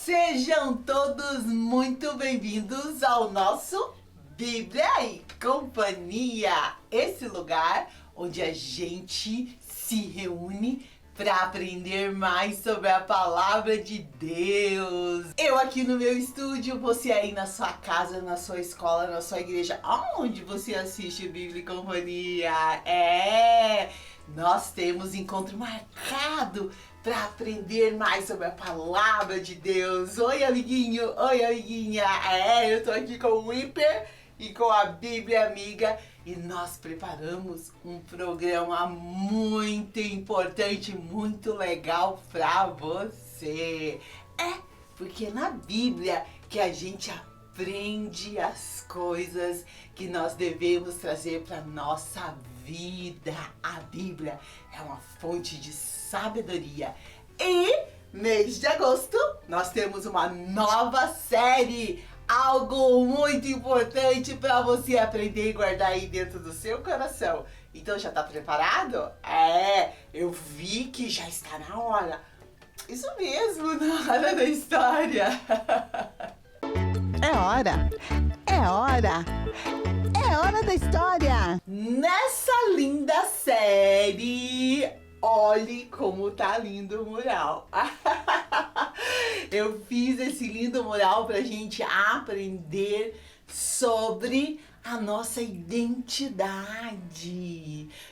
Sejam todos muito bem-vindos ao nosso Bíblia e Companhia, esse lugar onde a gente se reúne para aprender mais sobre a palavra de Deus. Eu aqui no meu estúdio, você aí na sua casa, na sua escola, na sua igreja, aonde você assiste Bíblia e Companhia. Nós temos encontro marcado para aprender mais sobre a palavra de Deus. Oi, amiguinho, oi, amiguinha. Eu tô aqui com o Hiper e com a Bíblia Amiga e nós preparamos um programa muito importante, muito legal para você. Porque na Bíblia que a gente aprende as coisas que nós devemos trazer para nossa vida. A Bíblia é uma fonte de sabedoria. E mês de agosto nós temos uma nova série, algo muito importante para você aprender e guardar aí dentro do seu coração. Então já tá preparado? Eu vi que já está na hora. Isso mesmo, na hora da história. É hora da história! Nessa linda série, olhe como tá lindo o mural. Eu fiz esse lindo mural pra gente aprender sobre a nossa identidade.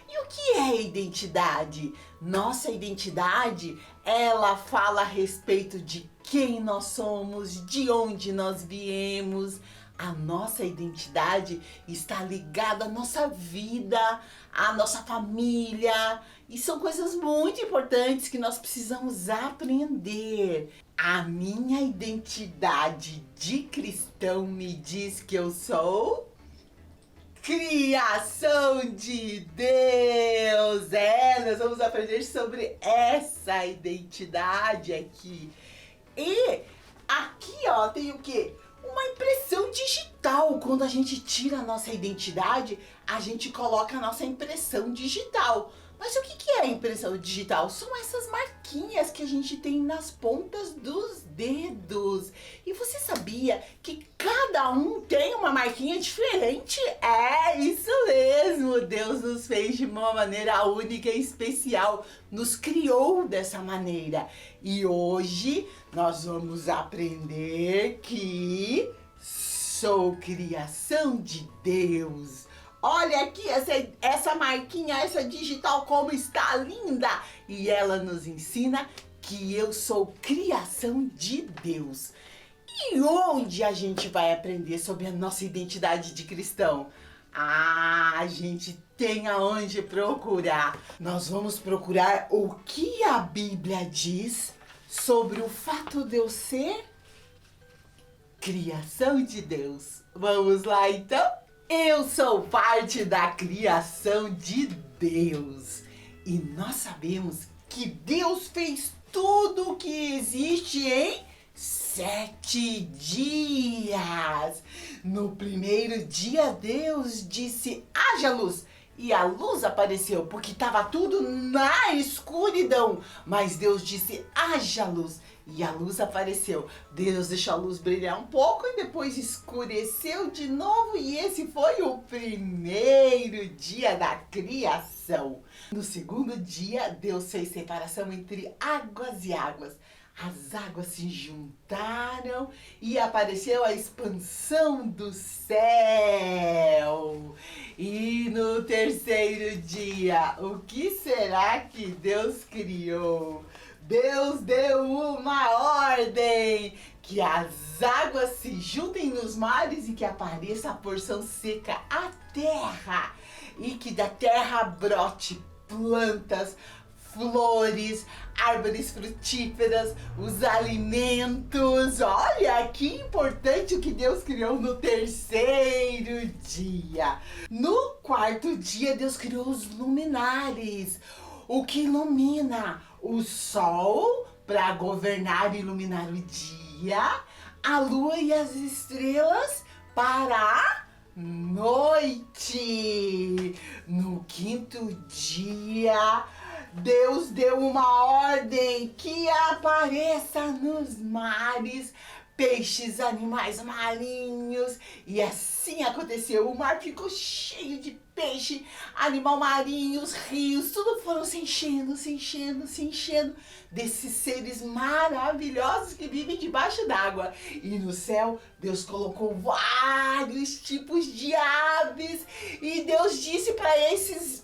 E o que é identidade? Nossa identidade, ela fala a respeito de quem nós somos, de onde nós viemos. A nossa identidade está ligada à nossa vida, à nossa família. E são coisas muito importantes que nós precisamos aprender. A minha identidade de cristão me diz que eu sou criação de Deus. Nós vamos aprender sobre essa identidade aqui. E aqui, tem o quê? Uma impressão digital. Quando a gente tira a nossa identidade, a gente coloca a nossa impressão digital. Mas o que é a impressão digital? São essas marquinhas que a gente tem nas pontas dos dedos. E você sabia que cada um tem uma marquinha diferente? Isso mesmo! Deus nos fez de uma maneira única e especial. Nos criou dessa maneira. E hoje nós vamos aprender que sou criação de Deus. Olha aqui essa marquinha, essa digital, como está linda! E ela nos ensina que eu sou criação de Deus. E onde a gente vai aprender sobre a nossa identidade de cristão? A gente tem aonde procurar. Nós vamos procurar o que a Bíblia diz sobre o fato de eu ser criação de Deus. Vamos lá então? Eu sou parte da criação de Deus. E nós sabemos que Deus fez tudo o que existe em 7 dias. No primeiro dia, Deus disse: haja luz. E a luz apareceu, porque estava tudo na escuridão. Mas Deus disse: haja luz. E a luz apareceu. Deus deixou a luz brilhar um pouco e depois escureceu de novo. E esse foi o primeiro dia da criação. No segundo dia, Deus fez separação entre águas e águas. As águas se juntaram e apareceu a expansão do céu. E no terceiro dia, o que será que Deus criou? Deus deu uma ordem, que as águas se juntem nos mares e que apareça a porção seca, a terra, e que da terra brote plantas, flores, árvores frutíferas, os alimentos. Olha que importante o que Deus criou no terceiro dia. No quarto dia, Deus criou os luminares, o que ilumina o sol para governar e iluminar o dia, a lua e as estrelas para a noite. No quinto dia, Deus deu uma ordem que apareça nos mares peixes, animais marinhos. E assim aconteceu. O mar ficou cheio de peixe, animal marinho, os rios, tudo foram se enchendo, se enchendo, se enchendo desses seres maravilhosos que vivem debaixo d'água. E no céu, Deus colocou vários tipos de aves. E Deus disse para esses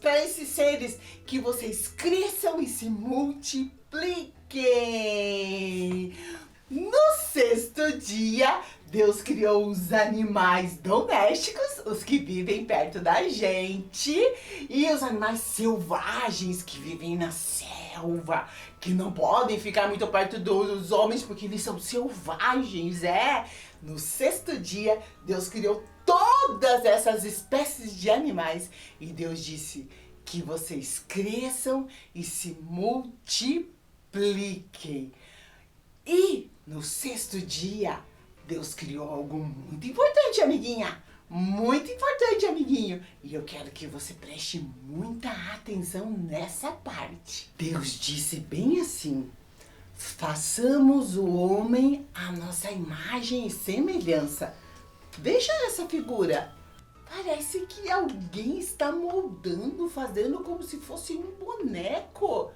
seres que vocês cresçam e se multipliquem. No sexto dia, Deus criou os animais domésticos, os que vivem perto da gente, e os animais selvagens que vivem na selva, que não podem ficar muito perto dos homens porque eles são selvagens, No sexto dia, Deus criou todas essas espécies de animais e Deus disse que vocês cresçam e se multipliquem. E no sexto dia, Deus criou algo muito importante, amiguinha. Muito importante, amiguinho. E eu quero que você preste muita atenção nessa parte. Deus disse bem assim: façamos o homem à nossa imagem e semelhança. Veja essa figura. Parece que alguém está moldando, fazendo como se fosse um boneco.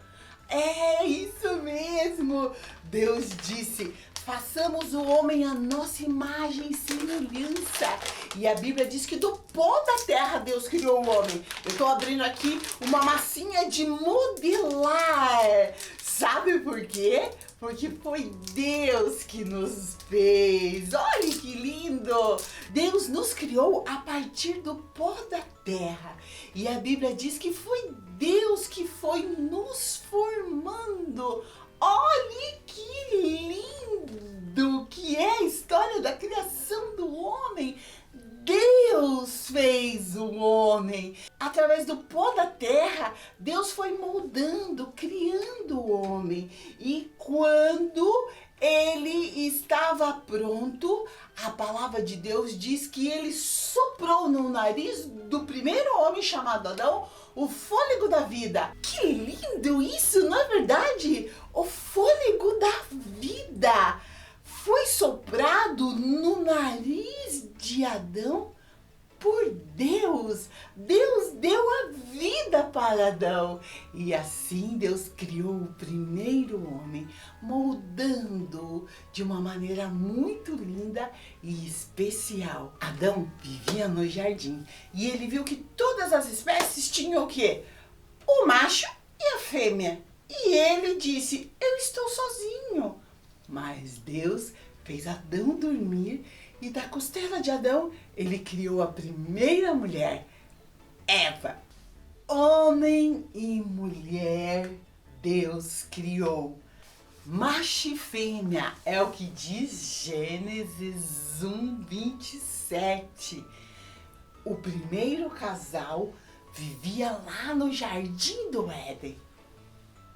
É isso mesmo! Deus disse: façamos o homem à nossa imagem e semelhança. E a Bíblia diz que do pó da terra Deus criou o homem. Eu estou abrindo aqui uma massinha de modelar. Sabe por quê? Porque foi Deus que nos fez. Olha que lindo! Deus nos criou a partir do pó da terra. E a Bíblia diz que foi Deus que foi nos formando. Olha que lindo que é a história da criação do homem. Deus fez o homem. Através do pó da terra, Deus foi moldando, criando o homem. E quando ele estava pronto, a palavra de Deus diz que ele soprou no nariz do primeiro homem chamado Adão o fôlego da vida. Que lindo isso, não é verdade? O fôlego da vida foi soprado no nariz de Adão por Deus. Deus deu a vida para Adão. E assim Deus criou o primeiro homem, moldando-o de uma maneira muito linda e especial. Adão vivia no jardim e ele viu que todas as espécies tinham o quê? O macho e a fêmea. E ele disse: eu estou sozinho. Mas Deus fez Adão dormir e da costela de Adão ele criou a primeira mulher, Eva. Homem e mulher Deus criou. Macho e fêmea é o que diz Gênesis 1:27. O primeiro casal vivia lá no jardim do Éden.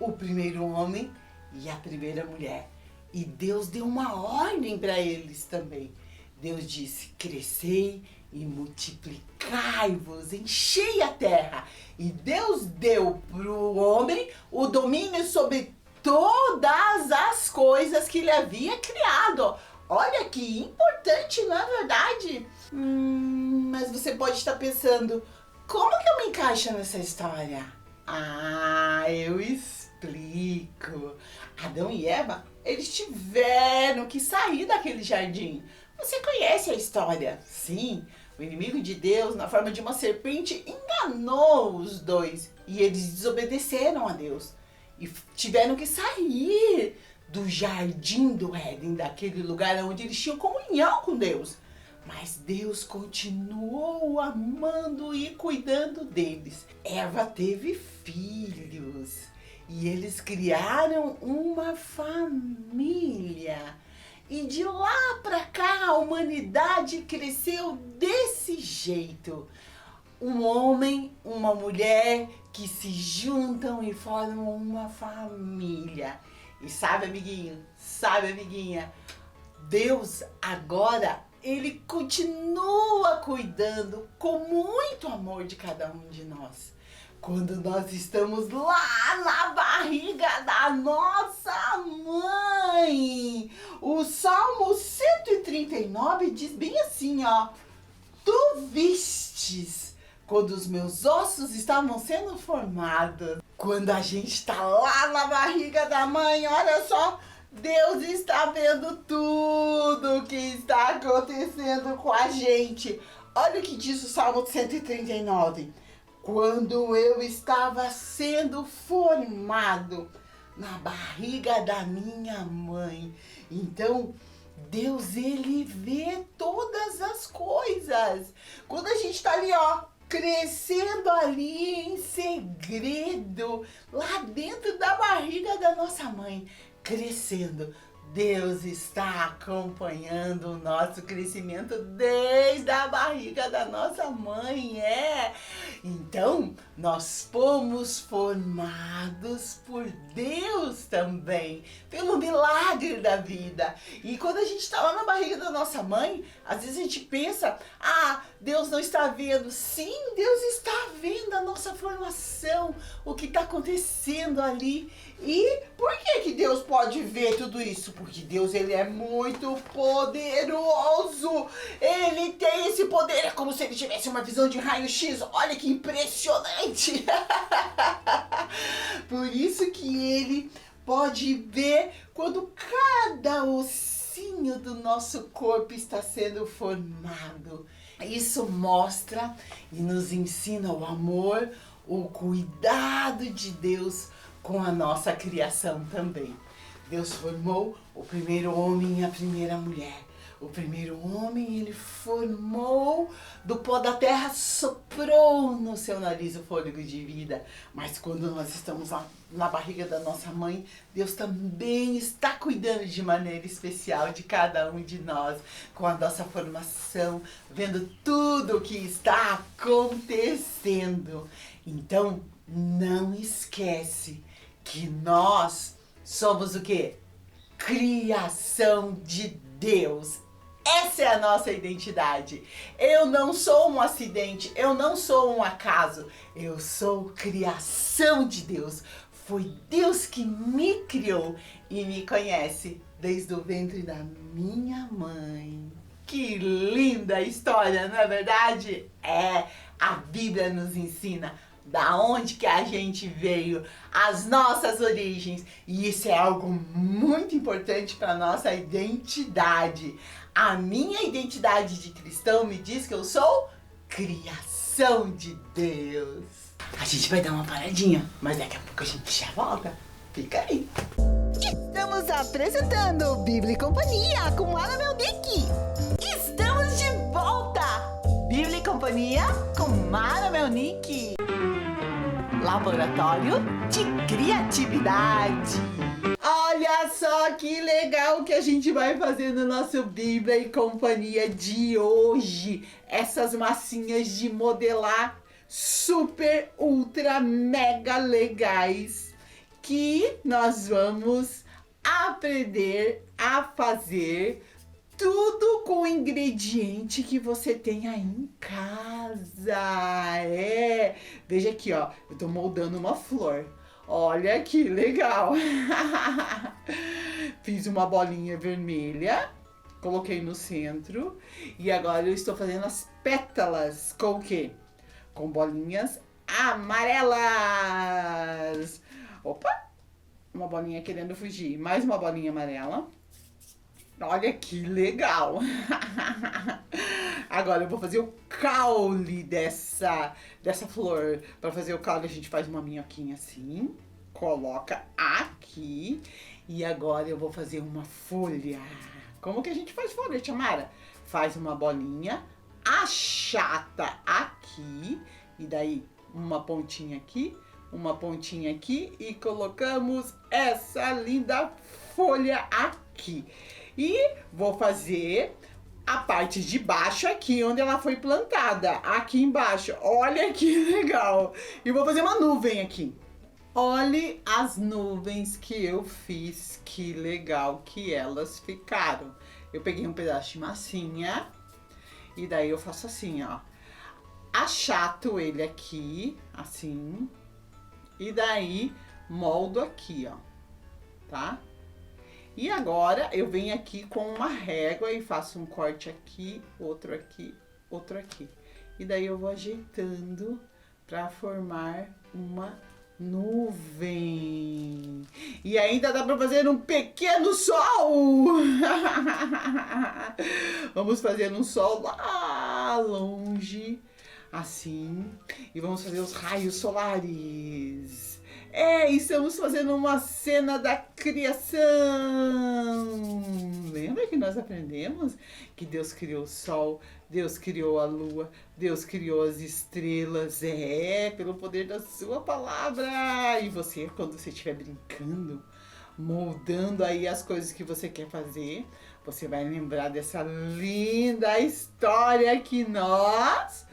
O primeiro homem e a primeira mulher. E Deus deu uma ordem para eles também. Deus disse: crescei e multiplicai-vos, enchei a terra. E Deus deu para o homem o domínio sobre todas as coisas que ele havia criado. Olha que importante, não é verdade? Mas você pode estar pensando: como que eu me encaixo nessa história? Eu explico. Adão e Eva, eles tiveram que sair daquele jardim. Você conhece a história? Sim, o inimigo de Deus, na forma de uma serpente, enganou os dois. E eles desobedeceram a Deus. E tiveram que sair do jardim do Éden, daquele lugar onde eles tinham comunhão com Deus. Mas Deus continuou amando e cuidando deles. Eva teve filhos e eles criaram uma família. E de lá para cá a humanidade cresceu desse jeito. Um homem, uma mulher que se juntam e formam uma família. E sabe, amiguinho, sabe, amiguinha, Deus agora, ele continua cuidando com muito amor de cada um de nós. quando nós estamos lá na barriga da nossa mãe. O Salmo 139 diz bem assim, ó: Tu vistes quando os meus ossos estavam sendo formados. Quando a gente está lá na barriga da mãe, olha só, Deus está vendo tudo o que está acontecendo com a gente. Olha o que diz o Salmo 139. Quando eu estava sendo formado na barriga da minha mãe. Então, Deus, ele vê todas as coisas. Quando a gente está ali, ó, crescendo ali em segredo, lá dentro da barriga da nossa mãe, crescendo, Deus está acompanhando o nosso crescimento desde a barriga da nossa mãe, Então, nós fomos formados por Deus também, pelo milagre da vida. E quando a gente está lá na barriga da nossa mãe, às vezes a gente pensa, Deus não está vendo. Sim, Deus está vendo a nossa formação, o que está acontecendo ali. E por que Deus pode ver tudo isso? Porque Deus, ele é muito poderoso. Ele tem esse poder, é como se ele tivesse uma visão de raio-x. Olha que impressionante. Por isso que ele pode ver quando cada ossinho do nosso corpo está sendo formado. Isso mostra e nos ensina o amor, o cuidado de Deus com a nossa criação também. Deus formou o primeiro homem e a primeira mulher. O primeiro homem, ele formou do pó da terra, soprou no seu nariz o fôlego de vida. Mas quando nós estamos lá na barriga da nossa mãe, Deus também está cuidando de maneira especial de cada um de nós, com a nossa formação, vendo tudo o que está acontecendo. Então, não esquece que nós somos o quê? Criação de Deus. Essa é a nossa identidade. Eu não sou um acidente, eu não sou um acaso. Eu sou criação de Deus. Foi Deus que me criou e me conhece desde o ventre da minha mãe. Que linda história, não é verdade? A Bíblia nos ensina da onde que a gente veio, as nossas origens. E isso é algo muito importante para a nossa identidade. A minha identidade de cristão me diz que eu sou criação de Deus. A gente vai dar uma paradinha, mas daqui a pouco a gente já volta. Fica aí. Estamos apresentando Bíblia e Companhia com Mara Melnick. Estamos de volta! Bíblia e Companhia com Mara Melnick. Laboratório de Criatividade. Olha só que legal que a gente vai fazer no nosso Bíblia e Companhia de hoje. Essas massinhas de modelar super, ultra, mega legais que nós vamos aprender a fazer tudo com o ingrediente que você tem aí em casa. Veja aqui, ó. Eu tô moldando uma flor. Olha que legal. Fiz uma bolinha vermelha, coloquei no centro. E agora eu estou fazendo as pétalas com o quê? Com bolinhas amarelas. Opa! Uma bolinha querendo fugir. Mais uma bolinha amarela. Olha que legal! Agora eu vou fazer o caule dessa flor. Para fazer o caule a gente faz uma minhoquinha assim, coloca aqui. E agora eu vou fazer uma folha. Como que a gente faz folha, tia Mara? Faz uma bolinha, achata aqui. E daí uma pontinha aqui, uma pontinha aqui. E colocamos essa linda folha aqui. E vou fazer a parte de baixo aqui, onde ela foi plantada. Aqui embaixo. Olha que legal. E vou fazer uma nuvem aqui. Olhe as nuvens que eu fiz. Que legal que elas ficaram. Eu peguei um pedaço de massinha. E daí eu faço assim, ó. achato ele aqui, assim, e daí moldo aqui, ó, tá? E agora eu venho aqui com uma régua e faço um corte aqui, outro aqui, outro aqui. E daí eu vou ajeitando para formar uma nuvem. E ainda dá para fazer um pequeno sol. Vamos fazer um sol lá longe, assim, e vamos fazer os raios solares. Estamos fazendo uma cena da criação. Lembra que nós aprendemos que Deus criou o sol, Deus criou a lua, Deus criou as estrelas, pelo poder da sua palavra. E você, quando você estiver brincando, moldando aí as coisas que você quer fazer, você vai lembrar dessa linda história que nós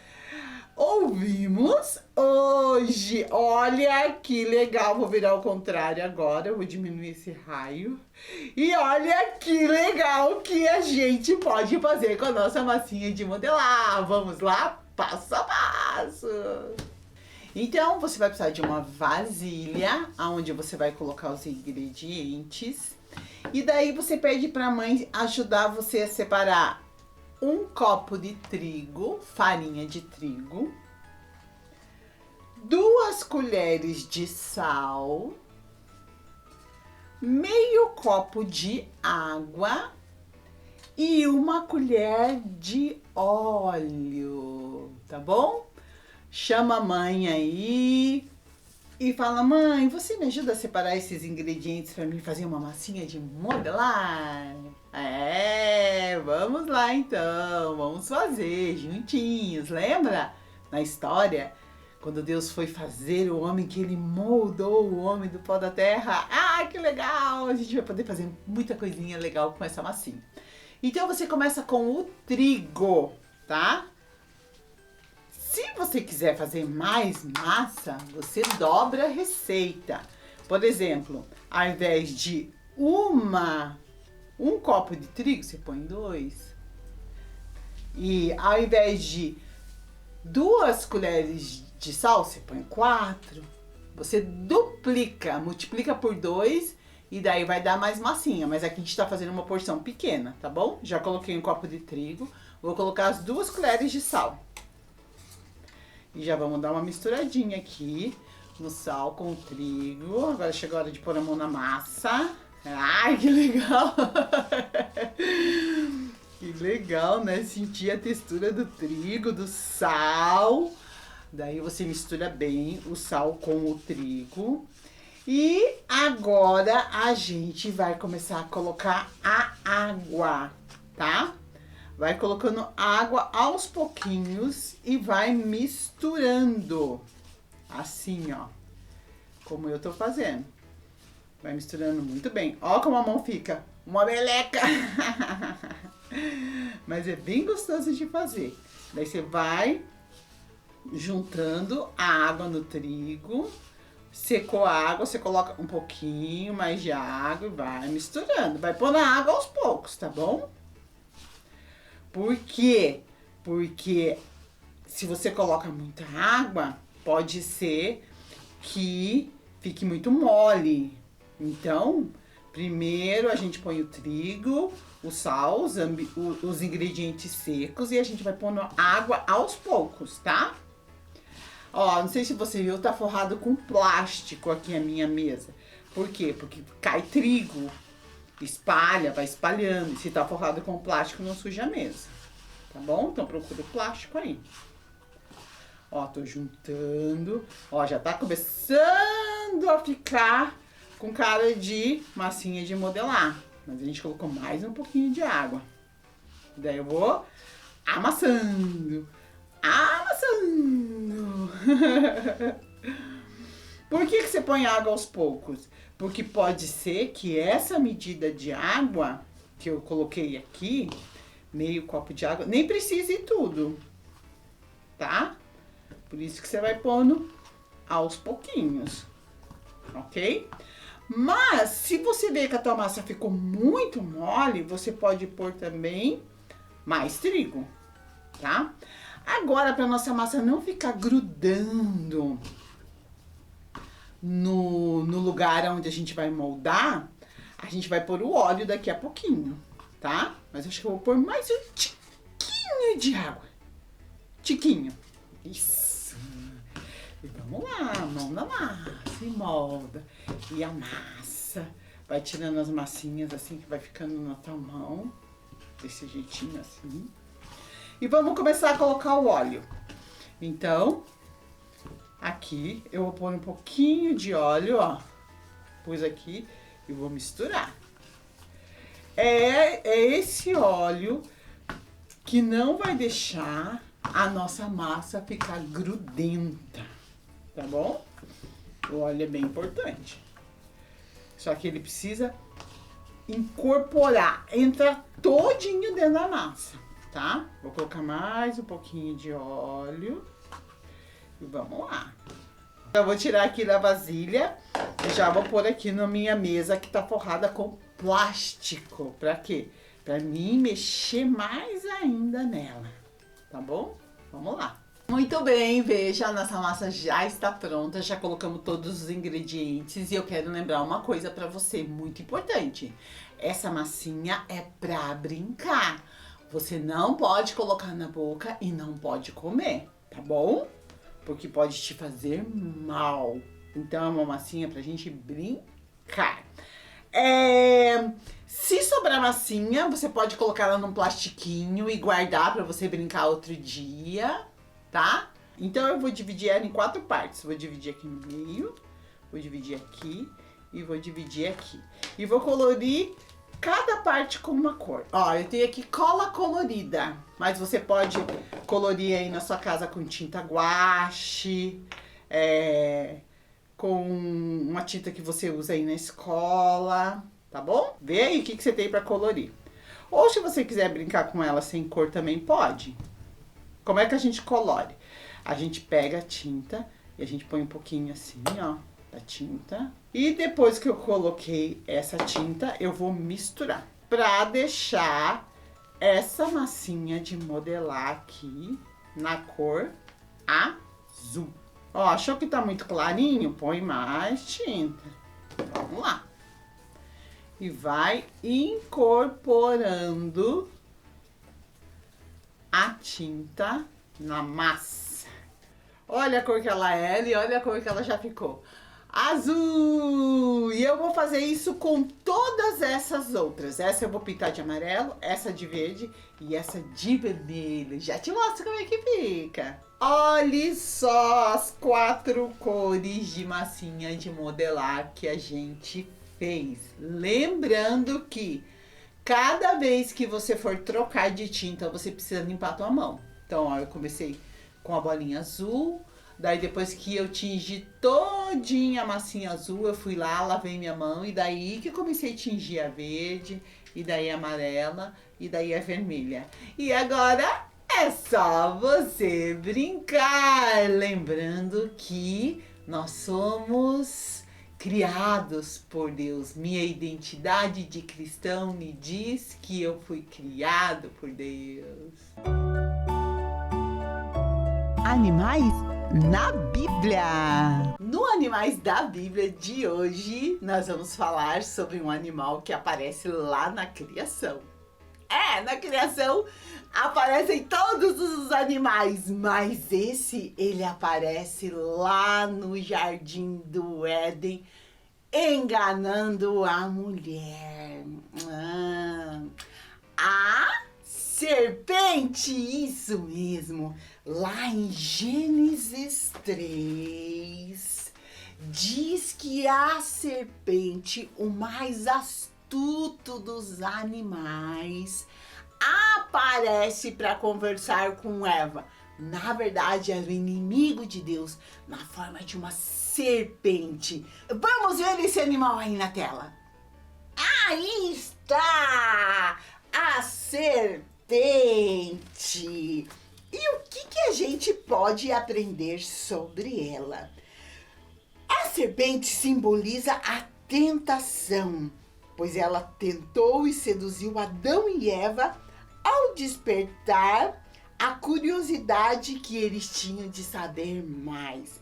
ouvimos hoje. Olha que legal, vou virar ao contrário agora, vou diminuir esse raio. E olha que legal que a gente pode fazer com a nossa massinha de modelar. Vamos lá, passo a passo. Então, você vai precisar de uma vasilha, onde você vai colocar os ingredientes. E daí você pede para a mãe ajudar você a separar um copo de trigo, farinha de trigo, 2 colheres de sal, meio copo de água e 1 colher de óleo, tá bom? Chama a mãe aí e fala: mãe, você me ajuda a separar esses ingredientes para mim fazer uma massinha de modelar? Vamos lá então, vamos fazer juntinhos. Lembra na história, quando Deus foi fazer o homem, que ele moldou o homem do pó da terra? Que legal! A gente vai poder fazer muita coisinha legal com essa massinha. Então você começa com o trigo, tá? Se você quiser fazer mais massa, você dobra a receita. Por exemplo, ao invés de um copo de trigo, você põe 2. E ao invés de 2 colheres de sal, você põe 4. Você duplica, multiplica por 2 e daí vai dar mais massinha. Mas aqui a gente tá fazendo uma porção pequena, tá bom? Já coloquei um copo de trigo, vou colocar as 2 colheres de sal. E já vamos dar uma misturadinha aqui no sal com o trigo. Agora chegou a hora de pôr a mão na massa. Ai, que legal! Que legal, né? Sentir a textura do trigo, do sal. Daí você mistura bem o sal com o trigo. E agora a gente vai começar a colocar a água, tá? Vai colocando água aos pouquinhos e vai misturando. Assim, ó. Como eu tô fazendo. Vai misturando muito bem. Ó como a mão fica. Uma meleca. Mas é bem gostoso de fazer. Daí você vai juntando a água no trigo. Secou a água, você coloca um pouquinho mais de água e vai misturando. Vai pondo a água aos poucos, tá bom? Por quê? Porque se você coloca muita água, pode ser que fique muito mole. Então, primeiro a gente põe o trigo, o sal, os ingredientes secos e a gente vai pondo água aos poucos, tá? Ó, não sei se você viu, tá forrado com plástico aqui a minha mesa. Por quê? Porque cai trigo, espalha, vai espalhando. E se tá forrado com plástico, não suja a mesa. Tá bom? Então procura o plástico aí. Ó, tô juntando. Ó, já tá começando a ficar com cara de massinha de modelar. Mas a gente colocou mais um pouquinho de água. Daí eu vou amassando. Por que você põe água aos poucos? Porque pode ser que essa medida de água que eu coloquei aqui, meio copo de água, nem precise tudo, tá? Por isso que você vai pondo aos pouquinhos, ok? Mas, se você ver que a tua massa ficou muito mole, você pode pôr também mais trigo, tá? Agora, para nossa massa não ficar grudando no lugar onde a gente vai moldar, a gente vai pôr o óleo daqui a pouquinho, tá? Mas eu acho que eu vou pôr mais um tiquinho de água. Tiquinho. Isso. E vamos lá, mão na massa e molda. E a massa vai tirando as massinhas assim que vai ficando na tua mão. Desse jeitinho assim. E vamos começar a colocar o óleo. Então, aqui eu vou pôr um pouquinho de óleo, ó. Pus aqui e vou misturar. É esse óleo que não vai deixar a nossa massa ficar grudenta, tá bom? O óleo é bem importante. Só que ele precisa incorporar, entrar todinho dentro da massa, tá? Vou colocar mais um pouquinho de óleo e vamos lá. Eu vou tirar aqui da vasilha e já vou pôr aqui na minha mesa que tá forrada com plástico. Pra quê? Pra mim mexer mais ainda nela, tá bom? Vamos lá. Muito bem, veja, a nossa massa já está pronta, já colocamos todos os ingredientes e eu quero lembrar uma coisa para você, muito importante. Essa massinha é para brincar. Você não pode colocar na boca e não pode comer, tá bom? Porque pode te fazer mal. Então é uma massinha pra gente brincar. Se sobrar massinha, você pode colocar ela num plastiquinho e guardar para você brincar outro dia, tá? Então eu vou dividir ela em 4 partes. Vou dividir aqui no meio, vou dividir aqui e vou dividir aqui. E vou colorir cada parte com uma cor. Ó, eu tenho aqui cola colorida, mas você pode colorir aí na sua casa com tinta guache, com uma tinta que você usa aí na escola, tá bom? Vê aí o que você tem pra colorir. Ou se você quiser brincar com ela sem cor também pode. Como é que a gente colore? A gente pega a tinta e a gente põe um pouquinho assim, ó, da tinta. E depois que eu coloquei essa tinta, eu vou misturar. Pra deixar essa massinha de modelar aqui na cor azul. Ó, achou que tá muito clarinho? Põe mais tinta. Vamos lá. E vai incorporando a tinta na massa. Olha a cor que ela é e olha a cor que ela já ficou. Azul! E eu vou fazer isso com todas essas outras. Essa eu vou pintar de amarelo, essa de verde e essa de vermelho. Já te mostro como é que fica. Olhe só as 4 cores de massinha de modelar que a gente fez. Lembrando que cada vez que você for trocar de tinta, você precisa limpar a tua mão. Então, ó, eu comecei com a bolinha azul. Daí depois que eu tingi todinha a massinha azul, eu fui lá, lavei minha mão e daí que eu comecei a tingir a verde, e daí a amarela, e daí a vermelha. E agora é só você brincar, lembrando que nós somos criados por Deus. Minha identidade de cristão me diz que eu fui criado por Deus. Animais na Bíblia. No Animais da Bíblia de hoje, nós vamos falar sobre um animal que aparece lá na criação. Na criação aparecem todos os animais, mas ele aparece lá no Jardim do Éden, enganando a mulher. A serpente, isso mesmo. Lá em Gênesis 3, diz que a serpente, o mais astuto dos animais, aparece para conversar com Eva. Na verdade, era o inimigo de Deus, na forma de uma serpente. Vamos ver esse animal aí na tela. Aí está a serpente. E o que a gente pode aprender sobre ela? A serpente simboliza a tentação, pois ela tentou e seduziu Adão e Eva ao despertar a curiosidade que eles tinham de saber mais.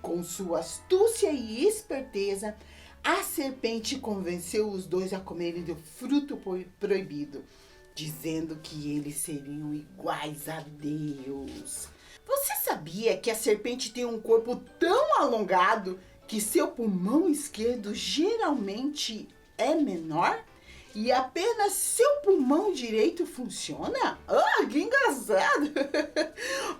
Com sua astúcia e esperteza, a serpente convenceu os dois a comerem do fruto proibido, dizendo que eles seriam iguais a Deus. Você sabia que a serpente tem um corpo tão alongado que seu pulmão esquerdo geralmente é menor? E apenas seu pulmão direito funciona? Ah, que engraçado!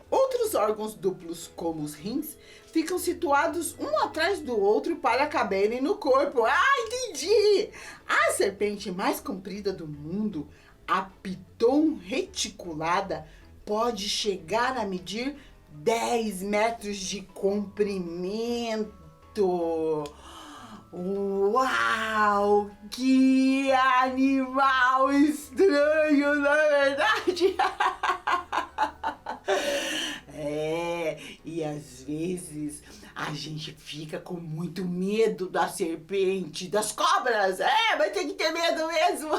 Outros órgãos duplos, como os rins, ficam situados um atrás do outro para caberem no corpo. Ah, entendi! A serpente mais comprida do mundo, a piton reticulada, pode chegar a medir 10 metros de comprimento. Uau! Que animal estranho, na verdade! E às vezes a gente fica com muito medo da serpente, das cobras. Mas tem que ter medo mesmo.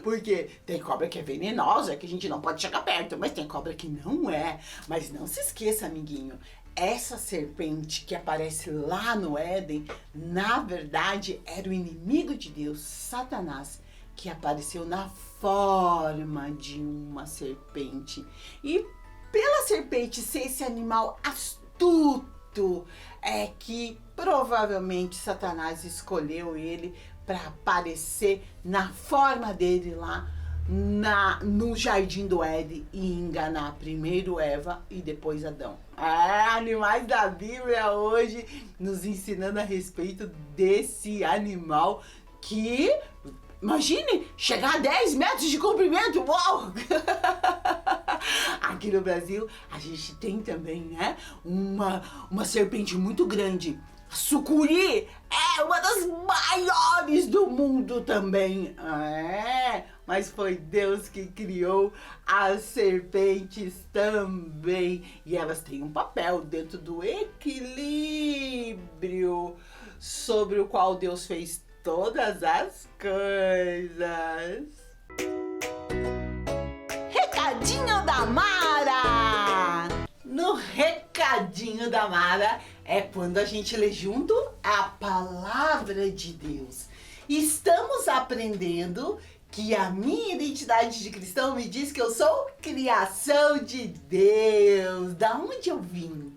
Porque tem cobra que é venenosa, que a gente não pode chegar perto, mas tem cobra que não é. Mas não se esqueça, amiguinho, essa serpente que aparece lá no Éden, na verdade, era o inimigo de Deus, Satanás, que apareceu na forma de uma serpente. E pela serpente ser esse animal astuto, é que provavelmente Satanás escolheu ele para aparecer na forma dele lá no jardim do Éden e enganar primeiro Eva e depois Adão. Animais da Bíblia hoje nos ensinando a respeito desse animal que, imagine, chegar a 10 metros de comprimento. Uau! Aqui no Brasil a gente tem também, né, uma serpente muito grande. A sucuri é uma das maiores do mundo também. Mas foi Deus que criou as serpentes também. E elas têm um papel dentro do equilíbrio sobre o qual Deus fez todas as coisas. Recadinho da Mara! No recadinho da Mara é quando a gente lê junto a palavra de Deus. Estamos aprendendo que a minha identidade de cristão me diz que eu sou criação de Deus. Da onde eu vim?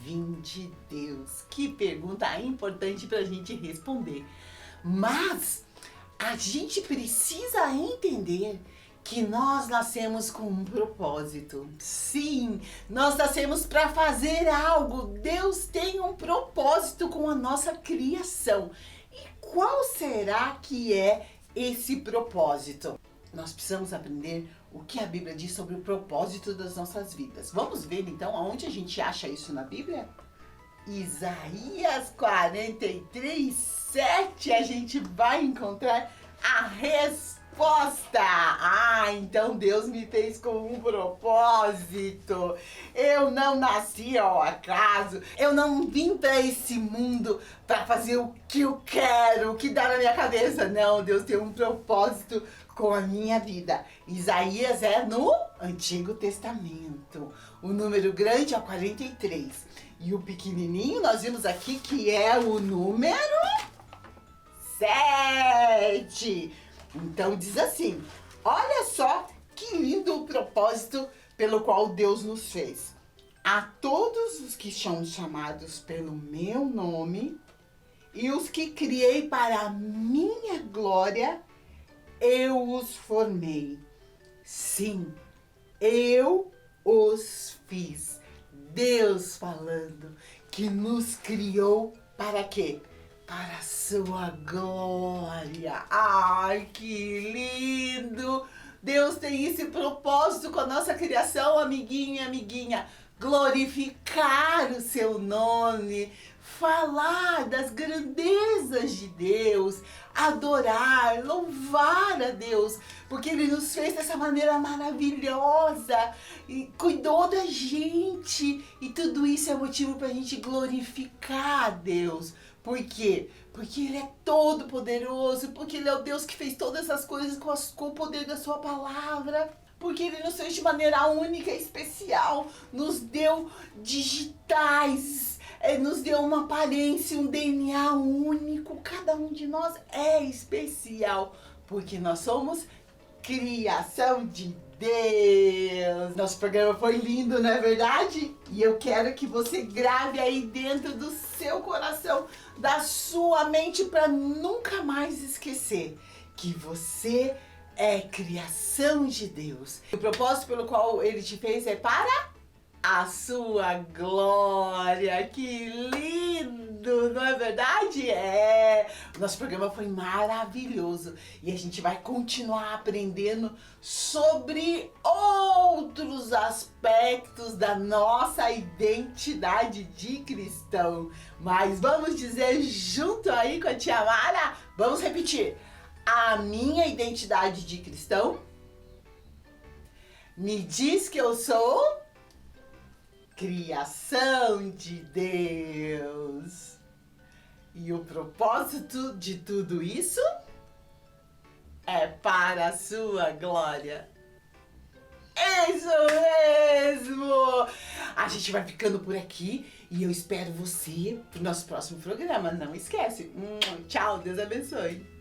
Vim de Deus. Que pergunta importante pra gente responder. Mas a gente precisa entender que nós nascemos com um propósito. Sim, nós nascemos para fazer algo. Deus tem um propósito com a nossa criação. E qual será que é esse propósito? Nós precisamos aprender o que a Bíblia diz sobre o propósito das nossas vidas. Vamos ver então aonde a gente acha isso na Bíblia? Isaías 43:7 a gente vai encontrar a resposta. Então Deus me fez com um propósito. Eu não nasci ao acaso. Eu não vim para esse mundo para fazer o que eu quero, o que dá na minha cabeça. Não, Deus tem um propósito com a minha vida. Isaías é no Antigo Testamento. O número grande é o 43. E o pequenininho nós vimos aqui que é o número 7. Então diz assim: olha só que lindo o propósito pelo qual Deus nos fez. A todos os que são chamados pelo meu nome e os que criei para a minha glória, eu os formei. Sim, eu os fiz. Deus falando que nos criou para quê? Para a sua glória. Ai, que lindo! Deus tem esse propósito com a nossa criação, amiguinho e amiguinha. Glorificar o seu nome, falar das grandezas de Deus, adorar, louvar a Deus, porque Ele nos fez dessa maneira maravilhosa e cuidou da gente. E tudo isso é motivo para a gente glorificar a Deus. Por quê? Porque Ele é todo poderoso, porque Ele é o Deus que fez todas as coisas com o poder da sua palavra. porque Ele nos fez de maneira única e especial, nos deu digitais, nos deu uma aparência, um DNA único. Cada um de nós é especial, porque nós somos criação de Deus. Nosso programa foi lindo, não é verdade? E eu quero que você grave aí dentro do seu coração, da sua mente, para nunca mais esquecer que você é criação de Deus. O propósito pelo qual Ele te fez é para a sua glória. Que lindo, não é verdade? O nosso programa foi maravilhoso e a gente vai continuar aprendendo sobre outros aspectos da nossa identidade de cristão. Mas vamos dizer junto aí com a tia Mara? Vamos repetir. A minha identidade de cristão me diz que eu sou criação de Deus. E o propósito de tudo isso é para a sua glória. Isso mesmo! A gente vai ficando por aqui e eu espero você pro nosso próximo programa. Não esquece. Tchau, Deus abençoe.